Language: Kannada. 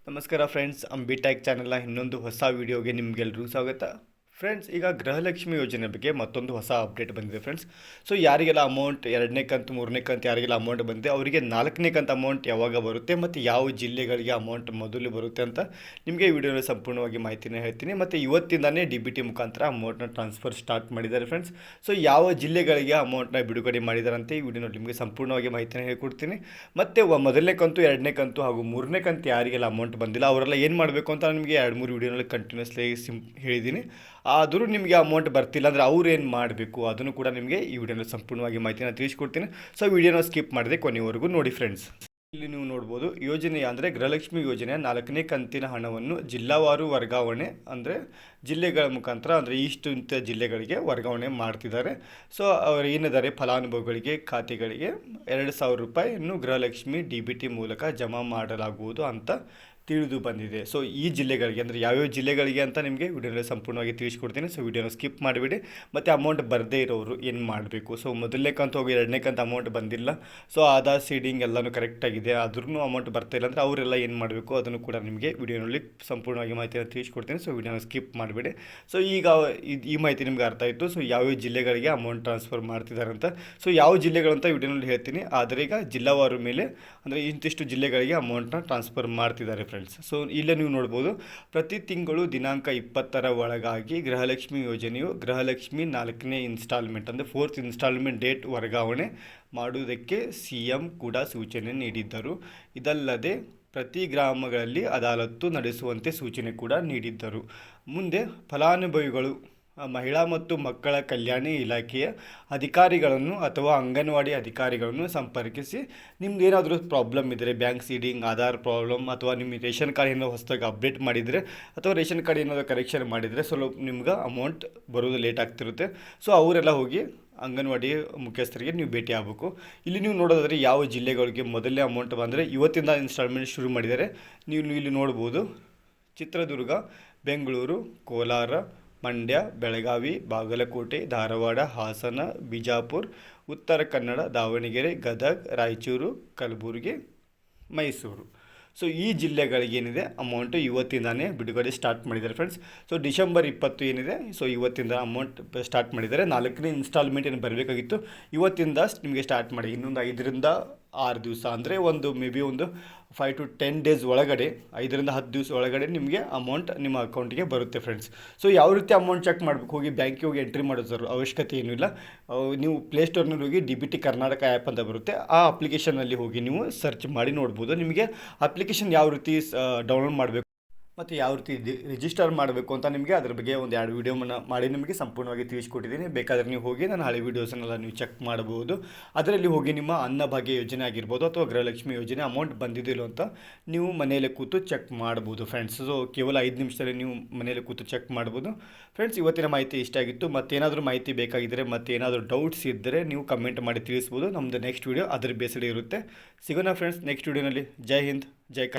ನಮಸ್ಕಾರ ಫ್ರೆಂಡ್ಸ್, ಅಂಬಿಟ್ಯಾಕ್ ಚಾನಲ್ನ ಇನ್ನೊಂದು ಹೊಸ ವೀಡಿಯೋಗೆ ನಿಮಗೆಲ್ಲರಿಗೂ ಸ್ವಾಗತ. ಫ್ರೆಂಡ್ಸ್, ಈಗ ಗೃಹಲಕ್ಷ್ಮಿ ಯೋಜನೆ ಬಗ್ಗೆ ಮತ್ತೊಂದು ಹೊಸ ಅಪ್ಡೇಟ್ ಬಂದಿದೆ ಫ್ರೆಂಡ್ಸ್. ಸೊ ಯಾರಿಗೆಲ್ಲ ಅಮೌಂಟ್ 2ನೇ ಕಂತು 3ನೇ ಕಂತು ಯಾರಿಗೆಲ್ಲ ಅಮೌಂಟ್ ಬಂದಿದೆ ಅವರಿಗೆ 4ನೇ ಕಂತು ಅಮೌಂಟ್ ಯಾವಾಗ ಬರುತ್ತೆ ಮತ್ತು ಯಾವ ಜಿಲ್ಲೆಗಳಿಗೆ ಅಮೌಂಟ್ ಮೊದಲು ಬರುತ್ತೆ ಅಂತ ನಿಮಗೆ ಈ ವಿಡಿಯೋನಲ್ಲಿ ಸಂಪೂರ್ಣವಾಗಿ ಮಾಹಿತಿನ ಹೇಳ್ತೀನಿ. ಮತ್ತು ಇವತ್ತಿಂದಾನೇ DBT ಮುಖಾಂತರ ಅಮೌಂಟ್ನ ಟ್ರಾನ್ಸ್ಫರ್ ಸ್ಟಾರ್ಟ್ ಮಾಡಿದ್ದಾರೆ ಫ್ರೆಂಡ್ಸ್. ಸೊ ಯಾವ ಜಿಲ್ಲೆಗಳಿಗೆ ಅಮೌಂಟ್ನ ಬಿಡುಗಡೆ ಮಾಡಿದಾರಂತೆ ಈ ವಿಡಿಯೋನಲ್ಲಿ ನಿಮಗೆ ಸಂಪೂರ್ಣವಾಗಿ ಮಾಹಿತಿನ ಹೇಳ್ಕೊಡ್ತೀನಿ. ಮತ್ತು ಮೊದಲನೇ ಕಂತು 2ನೇ ಕಂತು ಹಾಗೂ 3ನೇ ಕಂತು ಯಾರಿಗೆಲ್ಲ ಅಮೌಂಟ್ ಬಂದಿಲ್ಲ ಅವರೆಲ್ಲ ಏನು ಮಾಡಬೇಕು ಅಂತ ನಿಮಗೆ 2-3 ವಿಡಿಯೋನಲ್ಲಿ ಕಂಟಿನ್ಯೂಸ್ಲಿ ಹೇಳಿದ್ದೀನಿ. ಆದರೂ ನಿಮಗೆ ಅಮೌಂಟ್ ಬರ್ತಿಲ್ಲ ಅಂದರೆ ಅವ್ರು ಏನು ಮಾಡಬೇಕು ಅದನ್ನು ಕೂಡ ನಿಮಗೆ ಈ ವಿಡಿಯೋನಲ್ಲಿ ಸಂಪೂರ್ಣವಾಗಿ ಮಾಹಿತಿನ ತಿಳಿಸ್ಕೊಡ್ತೀನಿ. ಸೊ ವಿಡಿಯೋನ ಸ್ಕಿಪ್ ಮಾಡಿದೆ ಕೊನೆಯವರೆಗೂ ನೋಡಿ ಫ್ರೆಂಡ್ಸ್. ಇಲ್ಲಿ ನೀವು ನೋಡ್ಬೋದು, ಯೋಜನೆ ಅಂದರೆ ಗೃಹಲಕ್ಷ್ಮಿ ಯೋಜನೆಯ 4ನೇ ಕಂತಿನ ಹಣವನ್ನು ಜಿಲ್ಲಾವಾರು ವರ್ಗಾವಣೆ ಅಂದರೆ ಜಿಲ್ಲೆಗಳ ಮುಖಾಂತರ ಅಂದರೆ ಇಂಥ ಜಿಲ್ಲೆಗಳಿಗೆ ವರ್ಗಾವಣೆ ಮಾಡ್ತಿದ್ದಾರೆ. ಸೊ ಅವರು ಏನಿದ್ದಾರೆ ಫಲಾನುಭವಿಗಳಿಗೆ ಖಾತೆಗಳಿಗೆ 2,000 ರೂಪಾಯಿಯನ್ನು ಗೃಹಲಕ್ಷ್ಮಿ DBT ಮೂಲಕ ಜಮಾ ಮಾಡಲಾಗುವುದು ಅಂತ ತಿಳಿದು ಬಂದಿದೆ. ಸೊ ಈ ಜಿಲ್ಲೆಗಳಿಗೆ ಅಂದರೆ ಯಾವ್ಯಾವ ಜಿಲ್ಲೆಗಳಿಗೆ ಅಂತ ನಿಮಗೆ ವಿಡಿಯೋನಲ್ಲಿ ಸಂಪೂರ್ಣವಾಗಿ ತಿಳಿಸ್ಕೊಡ್ತೀನಿ. ಸೊ ವಿಡಿಯೋನ ಸ್ಕಿಪ್ ಮಾಡಿಬಿಡಿ. ಮತ್ತು ಅಮೌಂಟ್ ಬರದೇ ಇರೋರು ಏನು ಮಾಡಬೇಕು, ಸೊ ಮೊದಲನೇ ಕಂತು ಹೋಗಿ 2ನೇ ಕಂತು ಅಮೌಂಟ್ ಬಂದಿಲ್ಲ, ಸೊ ಆಧಾರ್ ಸೀಡಿಂಗ್ ಎಲ್ಲನೂ ಕರೆಕ್ಟಾಗಿದೆ ಆದ್ರೂ ಅಮೌಂಟ್ ಬರ್ತಾ ಇಲ್ಲ ಅಂದರೆ ಅವರೆಲ್ಲ ಏನು ಮಾಡಬೇಕು ಅದನ್ನು ಕೂಡ ನಿಮಗೆ ವಿಡಿಯೋನಲ್ಲಿ ಸಂಪೂರ್ಣವಾಗಿ ಮಾಹಿತಿಯನ್ನು ತಿಳಿಸ್ಕೊಡ್ತೀನಿ. ಸೊ ವಿಡಿಯೋನ ಸ್ಕಿಪ್ ಮಾಡಿಬಿಡಿ. ಸೊ ಈಗ ಈ ಮಾಹಿತಿ ನಿಮ್ಗೆ ಅರ್ಥ ಆಯಿತು. ಸೊ ಯಾವ್ಯಾವ ಜಿಲ್ಲೆಗಳಿಗೆ ಅಮೌಂಟ್ ಟ್ರಾನ್ಸ್ಫರ್ ಮಾಡ್ತಿದ್ದಾರೆ ಅಂತ. ಸೊ ಯಾವ ಜಿಲ್ಲೆಗಳಂತ ವಿಡಿಯೋನಲ್ಲಿ ಹೇಳ್ತೀನಿ. ಆದರೆ ಈಗ ಜಿಲ್ಲಾವಾರು ಮೇಲೆ ಅಂದರೆ ಇಂತಿಷ್ಟು ಜಿಲ್ಲೆಗಳಿಗೆ ಅಮೌಂಟ್ನ ಟ್ರಾನ್ಸ್ಫರ್ ಮಾಡ್ತಿದ್ದಾರೆ ಫ್ರೆಂಡ್ಸ್. ಸೊ ಇಲ್ಲೇ ನೀವು ನೋಡ್ಬೋದು, ಪ್ರತಿ ತಿಂಗಳು ದಿನಾಂಕ 20ರ ಒಳಗಾಗಿ ಗೃಹಲಕ್ಷ್ಮಿ ಯೋಜನೆಯು ಗೃಹಲಕ್ಷ್ಮಿ 4ನೇ ಇನ್ಸ್ಟಾಲ್ಮೆಂಟ್ ಅಂದರೆ 4th ಇನ್ಸ್ಟಾಲ್ಮೆಂಟ್ ಡೇಟ್ ವರ್ಗಾವಣೆ ಮಾಡುವುದಕ್ಕೆ CM ಕೂಡ ಸೂಚನೆ ನೀಡಿದ್ದರು. ಇದಲ್ಲದೆ ಪ್ರತಿ ಗ್ರಾಮಗಳಲ್ಲಿ ಅದಾಲತ್ತು ನಡೆಸುವಂತೆ ಸೂಚನೆ ಕೂಡ ನೀಡಿದ್ದರು. ಮುಂದೆ ಫಲಾನುಭವಿಗಳು ಮಹಿಳಾ ಮತ್ತು ಮಕ್ಕಳ ಕಲ್ಯಾಣ ಇಲಾಖೆಯ ಅಧಿಕಾರಿಗಳನ್ನು ಅಥವಾ ಅಂಗನವಾಡಿ ಅಧಿಕಾರಿಗಳನ್ನು ಸಂಪರ್ಕಿಸಿ ನಿಮ್ದು ಏನಾದರೂ ಪ್ರಾಬ್ಲಮ್ ಇದ್ದರೆ, ಬ್ಯಾಂಕ್ ಸೀಡಿಂಗ್, ಆಧಾರ್ ಪ್ರಾಬ್ಲಮ್ ಅಥವಾ ನಿಮ್ಮ ರೇಷನ್ ಕಾರ್ಡ್ ಏನೋ ಹೊಸದಾಗಿ ಅಪ್ಡೇಟ್ ಮಾಡಿದರೆ ಅಥವಾ ರೇಷನ್ ಕಾರ್ಡ್ ಏನಾದರೂ ಕರೆಕ್ಷನ್ ಮಾಡಿದರೆ ಸ್ವಲ್ಪ ನಿಮ್ಗೆ ಅಮೌಂಟ್ ಬರೋದು ಲೇಟ್ ಆಗ್ತಿರುತ್ತೆ. ಸೊ ಅವರೆಲ್ಲ ಹೋಗಿ ಅಂಗನವಾಡಿ ಮುಖ್ಯಸ್ಥರಿಗೆ ನೀವು ಭೇಟಿ ಆಗಬೇಕು. ಇಲ್ಲಿ ನೀವು ನೋಡೋದಾದರೆ ಯಾವ ಜಿಲ್ಲೆಗಳಿಗೆ ಮೊದಲನೇ ಅಮೌಂಟ್ ಬಂದರೆ ಇವತ್ತಿಂದ ಇನ್ಸ್ಟಾಲ್ಮೆಂಟ್ ಶುರು ಮಾಡಿದ್ದಾರೆ. ನೀವು ಇಲ್ಲಿ ನೋಡ್ಬೋದು, ಚಿತ್ರದುರ್ಗ, ಬೆಂಗಳೂರು, ಕೋಲಾರ, ಮಂಡ್ಯ, ಬೆಳಗಾವಿ, ಬಾಗಲಕೋಟೆ, ಧಾರವಾಡ, ಹಾಸನ, ಬಿಜಾಪುರ, ಉತ್ತರ ಕನ್ನಡ, ದಾವಣಗೆರೆ, ಗದಗ, ರಾಯಚೂರು, ಕಲಬುರಗಿ, ಮೈಸೂರು. ಸೊ ಈ ಜಿಲ್ಲೆಗಳಿಗೆ ಏನಿದೆ ಅಮೌಂಟು ಇವತ್ತಿಂದಾನೇ ಬಿಡುಗಡೆ ಸ್ಟಾರ್ಟ್ ಮಾಡಿದ್ದಾರೆ ಫ್ರೆಂಡ್ಸ್. ಸೊ ಡಿಸೆಂಬರ್ 20 ಏನಿದೆ, ಸೊ ಇವತ್ತಿಂದ ಅಮೌಂಟ್ ಸ್ಟಾರ್ಟ್ ಮಾಡಿದ್ದಾರೆ. 4ನೇ ಇನ್ಸ್ಟಾಲ್ಮೆಂಟ್ ಏನು ಬರಬೇಕಾಗಿತ್ತು ಇವತ್ತಿಂದ ನಿಮಗೆ ಸ್ಟಾರ್ಟ್ ಮಾಡಿ ಇನ್ನೊಂದು 5ರಿಂದ 6 ದಿವಸ ಅಂದರೆ ಮೇ ಬಿ ಒಂದು 5 to 10 ಡೇಸ್ ಒಳಗಡೆ 5ರಿಂದ 10 ದಿವಸ ಒಳಗಡೆ ನಿಮಗೆ ಅಮೌಂಟ್ ನಿಮ್ಮ ಅಕೌಂಟಿಗೆ ಬರುತ್ತೆ ಫ್ರೆಂಡ್ಸ್. ಸೊ ಯಾವ ರೀತಿ ಅಮೌಂಟ್ ಚೆಕ್ ಮಾಡಬೇಕು, ಹೋಗಿ ಬ್ಯಾಂಕಿಗೆ ಹೋಗಿ ಎಂಟ್ರಿ ಮಾಡೋದ್ರ ಅವಶ್ಯಕತೆ ಏನೂ ಇಲ್ಲ. ನೀವು ಪ್ಲೇಸ್ಟೋರ್ನಲ್ಲಿ ಹೋಗಿ DBT ಕರ್ನಾಟಕ ಆ್ಯಪ್ ಅಂತ ಬರುತ್ತೆ, ಆ ಅಪ್ಲಿಕೇಶನಲ್ಲಿ ಹೋಗಿ ನೀವು ಸರ್ಚ್ ಮಾಡಿ ನೋಡ್ಬೋದು. ನಿಮಗೆ ಅಪ್ಲಿಕೇಶನ್ ಯಾವ ರೀತಿ ಡೌನ್ಲೋಡ್ ಮಾಡಬೇಕು ಮತ್ತು ಯಾವ ರೀತಿ ರಿಜಿಸ್ಟರ್ ಮಾಡಬೇಕು ಅಂತ ನಿಮಗೆ ಅದ್ರ ಬಗ್ಗೆ ಒಂದು 2 ವೀಡಿಯೋನ ಮಾಡಿ ನಿಮಗೆ ಸಂಪೂರ್ಣವಾಗಿ ತಿಳಿಸ್ಕೊಟ್ಟಿದ್ದೀನಿ. ಬೇಕಾದರೆ ನೀವು ಹೋಗಿ ನಾನು ಹಳೆ ವೀಡಿಯೋಸನ್ನೆಲ್ಲ ನೀವು ಚೆಕ್ ಮಾಡಬಹುದು. ಅದರಲ್ಲಿ ಹೋಗಿ ನಿಮ್ಮ ಅನ್ನಭಾಗ್ಯ ಯೋಜನೆ ಆಗಿರ್ಬೋದು ಅಥವಾ ಗೃಹಲಕ್ಷ್ಮಿ ಯೋಜನೆ ಅಮೌಂಟ್ ಬಂದಿದ್ದಿಲ್ಲ ಅಂತ ನೀವು ಮನೆಯಲ್ಲೇ ಕೂತು ಚೆಕ್ ಮಾಡ್ಬೋದು ಫ್ರೆಂಡ್ಸ್. ಸೊ ಕೇವಲ 5 ನಿಮಿಷದಲ್ಲಿ ನೀವು ಮನೆಯಲ್ಲೇ ಕೂತು ಚೆಕ್ ಮಾಡ್ಬೋದು ಫ್ರೆಂಡ್ಸ್. ಇವತ್ತಿನ ಮಾಹಿತಿ ಇಷ್ಟ ಆಗಿತ್ತು. ಮತ್ತೇನಾದರೂ ಮಾಹಿತಿ ಬೇಕಾಗಿದ್ದರೆ ಮತ್ತೇನಾದರೂ ಡೌಟ್ಸ್ ಇದ್ದರೆ ನೀವು ಕಮೆಂಟ್ ಮಾಡಿ ತಿಳಿಸ್ಬೋದು. ನಮ್ಮದು ನೆಕ್ಸ್ಟ್ ವೀಡಿಯೋ ಅದ್ರ ಬೇಸಡೆ ಇರುತ್ತೆ. ಸಿಗೋಣ ಫ್ರೆಂಡ್ಸ್ ನೆಕ್ಸ್ಟ್ ವೀಡಿಯೋನಲ್ಲಿ. ಜೈ ಹಿಂದ್, ಜೈ ಕರ್ನಾಟಕ.